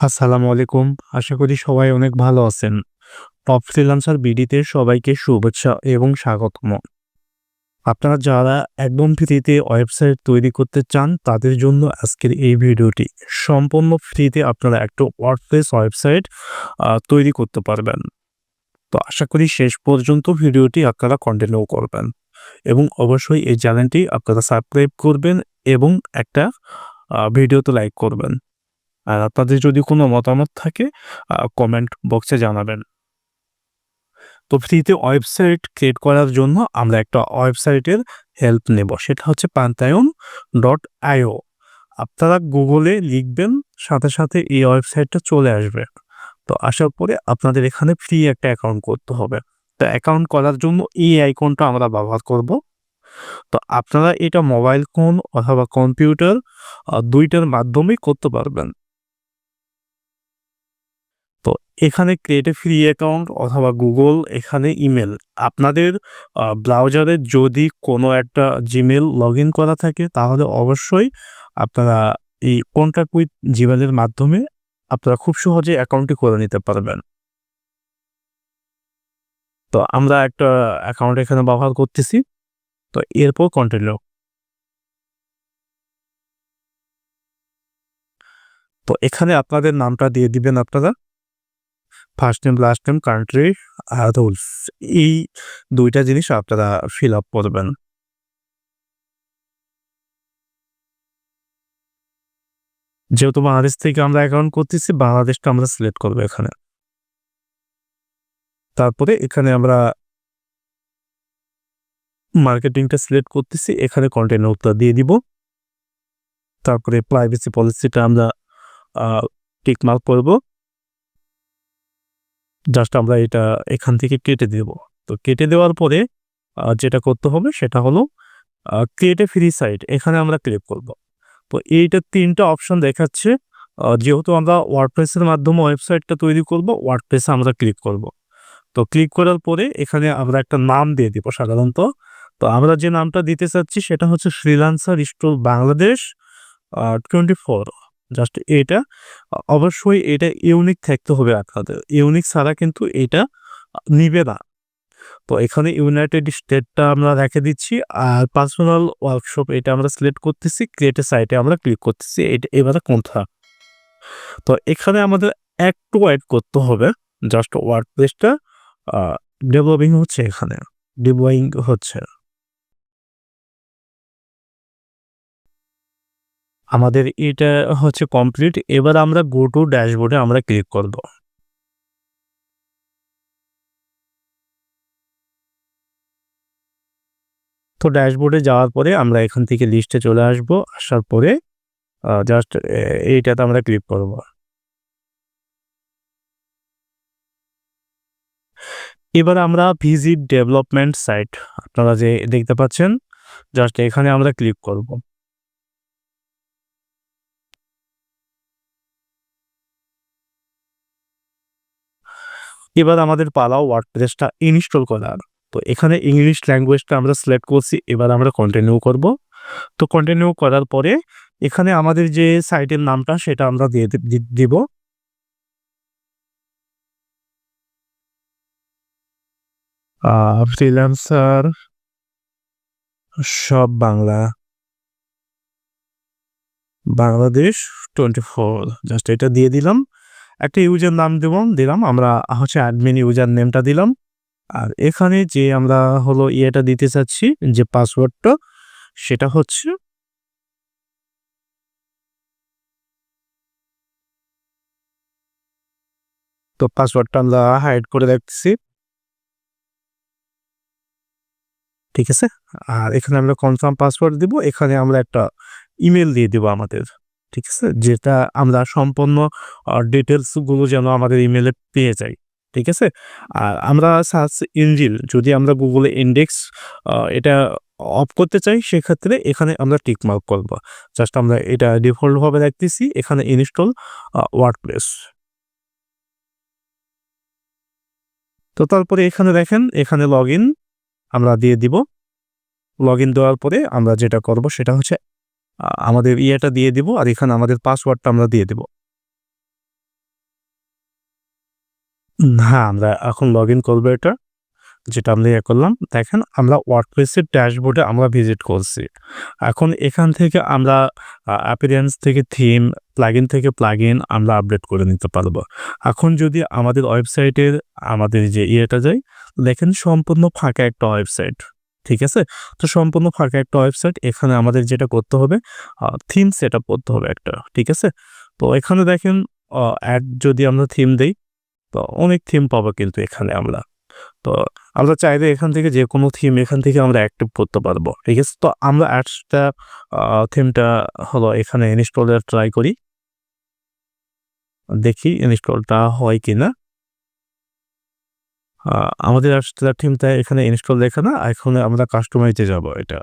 আসসালামু আলাইকুম। আশা করি সবাই অনেক ভালো আছেন। টপ ফ্রিল্যান্সার বিডিতে সবাইকে শুভেচ্ছা এবং স্বাগতম। আপনারা যারা একদম ফ্রিতে ওয়েবসাইট তৈরি করতে চান, তাদের জন্য আজকের এই ভিডিওটি। সম্পূর্ণ ফ্রিতে আপনারা একটা ওয়ার্ডপ্রেস ওয়েবসাইট তৈরি করতে পারবেন। তো আশা করি শেষ পর্যন্ত ভিডিওটি আপনারা কন্টিনিউ করবেন এবং অবশ্যই এই চ্যানেলটি আপনারা সাবস্ক্রাইব করবেন এবং একটা ভিডিওতে লাইক করবেন। আর আপনাদের যদি কোনো মতামত থাকে কমেন্ট বক্সে জানাবেন। তো ফ্রিতে ওয়েবসাইট ক্রিয়েট করার জন্য আমরা একটা ওয়েবসাইটের হেল্প নেব। সেটা হচ্ছে pantheon.io। আপনারা গুগলে লিখবেন, সাথে, সাথে এই ওয়েবসাইটটা চলে আসবে। তো আসার পরে আপনাদের এখানে ফ্রি একটা অ্যাকাউন্ট করতে হবে। তো অ্যাকাউন্ট করার জন্য এই আইকনটা আমরা ব্যবহার করব। তো আপনারা এটা মোবাইল ফোন অথবা কম্পিউটার ২ টার মাধ্যমেই করতে পারবেন। তো এখানে ক্রিয়েট এ ফ্রি অ্যাকাউন্ট অথবা গুগল এখানে ইমেল। আপনাদের ব্রাউজারে যদি কোনো একটা জিমেইল লগইন করা থাকে তাহলে অবশ্যই আপনারা এই কন্ট্যাক্ট উইথ জিমেইল এর মাধ্যমে আপনারা খুব সহজে অ্যাকাউন্টটি করে নিতে পারবেন। তো আমরা একটা অ্যাকাউন্ট এখানে ব্যবহার করতেছি। তো এরপর কন্টিনিউ। তো এখানে আপনাদের নামটা দিয়ে দিবেন আপনারা। First name, last name, country আর রুলস। এই ২ টা জিনিস আপনারা ফিল আপ করবেন। যেহেতু বাংলাদেশ থেকে আমরা অ্যাকাউন্ট করতেছি, বাংলাদেশটা আমরা সিলেক্ট করব এখানে। তারপরে এখানে আমরা মার্কেটিংটা সিলেক্ট করতেছি। এখানে কন্টেন্টটা দিয়ে দিব। তারপরে প্রাইভেসি পলিসিটা আমরা আ টিক মার্ক করব। জাস্ট আমরা এটা এখান থেকে কেটে দেব। তো কেটে দেওয়ার পরে যেটা করতে হবে সেটা হলো ক্রিয়েট এ ফ্রি সাইট, এখানে আমরা ক্লিক করব। তো এইটা ৩ টা অপশন দেখাচ্ছে। যেহেতু আমরা ওয়ার্ডপ্রেস এর মাধ্যমে ওয়েবসাইটটা তৈরি করব, ওয়ার্ডপ্রেস এ আমরা ক্লিক করব। তো ক্লিক করার পরে এখানে আমরা একটা নাম দিয়ে দিব সাধারণত। তো আমরা যে নামটা দিতে চাচ্ছি সেটা হচ্ছে ফ্রিল্যান্সার স্টোর বাংলাদেশ 24। জাস্ট এটা অবশ্যই এটা ইউনিক থাকতে হবে আপনাদের। ইউনিক ছাড়া কিন্তু এটা নিবে না। তো এখানে ইউনাইটেড স্টেটটা আমরা রেখে দিচ্ছি। আর পার্সোনাল ওয়ার্কশপ এটা আমরা সিলেক্ট করতেছি। ক্রিয়েট এ সাইটে আমরা ক্লিক করতেছি। এটা এবারে কোনটা? তো এখানে আমাদের একটু ওয়েট করতে হবে। জাস্ট ওয়ার্ডপ্রেসটা আ ডেভেলপিং হচ্ছে এখানে। ডিপ্লয়িং হচ্ছে। আমাদের এটা হচ্ছে কমপ্লিট। এবার আমরা গো টু ড্যাশবোর্ডে আমরা ক্লিক করব। তো ড্যাশবোর্ডে যাওয়ার পরে আমরা এখান থেকে লিস্টে চলে আসব। আসার পরে জাস্ট এইটাতে আমরা ক্লিক করব। এবার আমরা ভিজিট ডেভেলপমেন্ট সাইট, আপনারা যে দেখতে পাচ্ছেন, জাস্ট এখানে আমরা ক্লিক করব। এবার আমাদের পালা ওয়ার্ডপ্রেসটা ইনস্টল করার। তো এখানে ইংলিশ ল্যাঙ্গুয়েজটা আমরা সিলেক্ট করছি। এবার আমরা কন্টিনিউ করব। তো কন্টিনিউ করার পরে এখানে আমাদের যে সাইটের নামটা সেটা আমরা দিয়ে দিব। ফ্রিল্যান্সার সব বাংলা বাংলাদেশ 24। জাস্ট এটা দিয়ে দিলাম। একটা ইউজার নাম দিলাম। আমরা হচ্ছে অ্যাডমিন ইউজার নেমটা দিলাম। আর এখানে যে আমরা হলো ইয়েটা দিতে চাচ্ছি, যে পাসওয়ার্ডটা সেটা হচ্ছে তো পাসওয়ার্ডটা আমরা হাইড করে রাখতেছি। ঠিক আছে? আর এখানে আমরা কনফার্ম পাসওয়ার্ড দিব। এখানে আমরা একটা ইমেইল দিয়ে দিব আমাদের। ঠিক আছে? যেটা আমরা সম্পূর্ণ ডিটেইলস গুলো যেন আমাদের ইমেইলে পেয়ে যাই। ঠিক আছে? আর আমরা সার্চ ইঞ্জিন যদি আমরা Google এ ইনডেক্স এটা অফ করতে চাই, সেক্ষেত্রে এখানে আমরা টিক মার্ক করব। জাস্ট আমরা এটা ডিফল্ট ভাবে রাখতেছি। এখানে ইনস্টল ওয়ার্ডপ্রেস। তো তারপরে এখানে দেখেন, এখানে লগইন আমরা দিয়ে দিব। লগইন দেওয়ার পরে আমরা যেটা করব সেটা হচ্ছে আমাদের ইয়েটা দিয়ে দিব। আর এখানে আমাদের পাসওয়ার্ডটা আমরা দিয়ে দিব। হ্যাঁ, আমরা এখন লগইন করবো এটা। যেটা আমরা করলাম। দেখেন আমরা WordPress এর ড্যাশবোর্ডে আমরা ভিজিট করছি। এখন এখান থেকে আমরা appearance থেকে থিম, প্লাগইন থেকে প্লাগইন আমরা আপডেট করে নিতে পারবো। এখন যদি আমাদের ওয়েবসাইটের আমাদের যে ইয়েটা যাই, দেখেন সম্পূর্ণ ফাঁকা একটা ওয়েবসাইট। ঠিক আছে? তো সম্পূর্ণ ফাঁকা একটা ওয়েবসাইট। এখানে আমাদের যেটা করতে হবে থিম সেটআপ করতে হবে একটা। ঠিক আছে? তো এখানে দেখেন এড যদি আমরা থিম দেই, তো অনেক থিম পাবো কিন্তু এখানে আমরা। তো আমরা চাইলে এখান থেকে যেকোনো থিম এখান থেকে আমরা অ্যাক্টিভ করতে পারবো। ঠিক আছে? তো আমরা অ্যাডসটা থিমটা হলো এখানে ইনস্টলের ট্রাই করি। দেখি ইনস্টলটা হয় কিনা। আ আমাদের অ্যাডসটা থিমটা এখানে ইনস্টল লেখা না। এখন আমরা কাস্টমাইজে যাব এটা।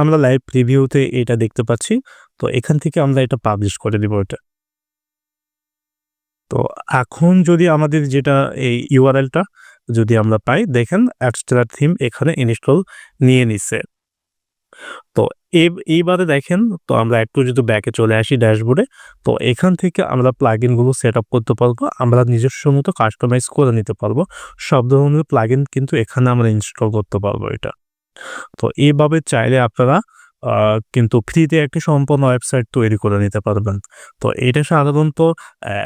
আমরা লাইভ প্রিভিউতে এটা দেখতে পাচ্ছি। তো এখান থেকে আমরা এটা পাবলিশ করে দিব এটা। তো যদি আমাদের যেটা এই URL টা যদি আমরা পাই, দেখেন অ্যাডস্টার থিম এখানে ইনস্টল নিয়ে নিছে। তো এইবারে দেখেন, তো আমরা একটু যদি ব্যাকে চলে আসি ড্যাশবোর্ডে, তো এখান থেকে আমরা প্লাগইন গুলো সেটআপ করতে পারবো। আমরা নিজস্ব মতো কাস্টমাইজ করে নিতে পারবো। সব ধরনের প্লাগইন কিন্তু এখানে আমরা ইনস্টল করতে পারবো এটা। তো এভাবে চাইলে আপনারা আ কিন্তু ফ্রিতে একটি সম্পূর্ণ ওয়েবসাইট তৈরি করে নিতে পারবেন। তো এটা সাধারণত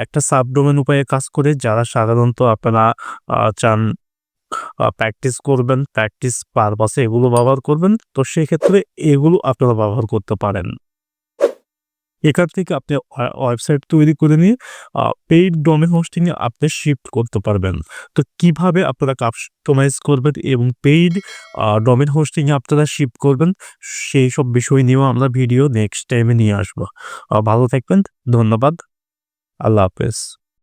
একটা সাবডোমেন উপায়ে কাজ করে, যারা সাধারণত আপনারা চান প্র্যাকটিস করবেন, প্র্যাকটিস পারপাসে এগুলো ব্যবহার করবেন। তো সেক্ষেত্রে এগুলো আপনারা ব্যবহার করতে পারেন। এখান থেকে আপনি ওয়েবসাইট তৈরি করে নিয়ে পেইড ডোমেইন হোস্টিং এ আপনি শিফট করতে পারবেন। তো কিভাবে আপনারা কাস্টমাইজ করবেন এবং পেইড ডোমেইন হোস্টিং এ আপনারা শিফট করবেন, সেই সব বিষয় নিয়েও আমরা ভিডিও নেক্সট টাইমে নিয়ে আসবো। ভালো থাকবেন। ধন্যবাদ। আল্লাহ হাফেজ।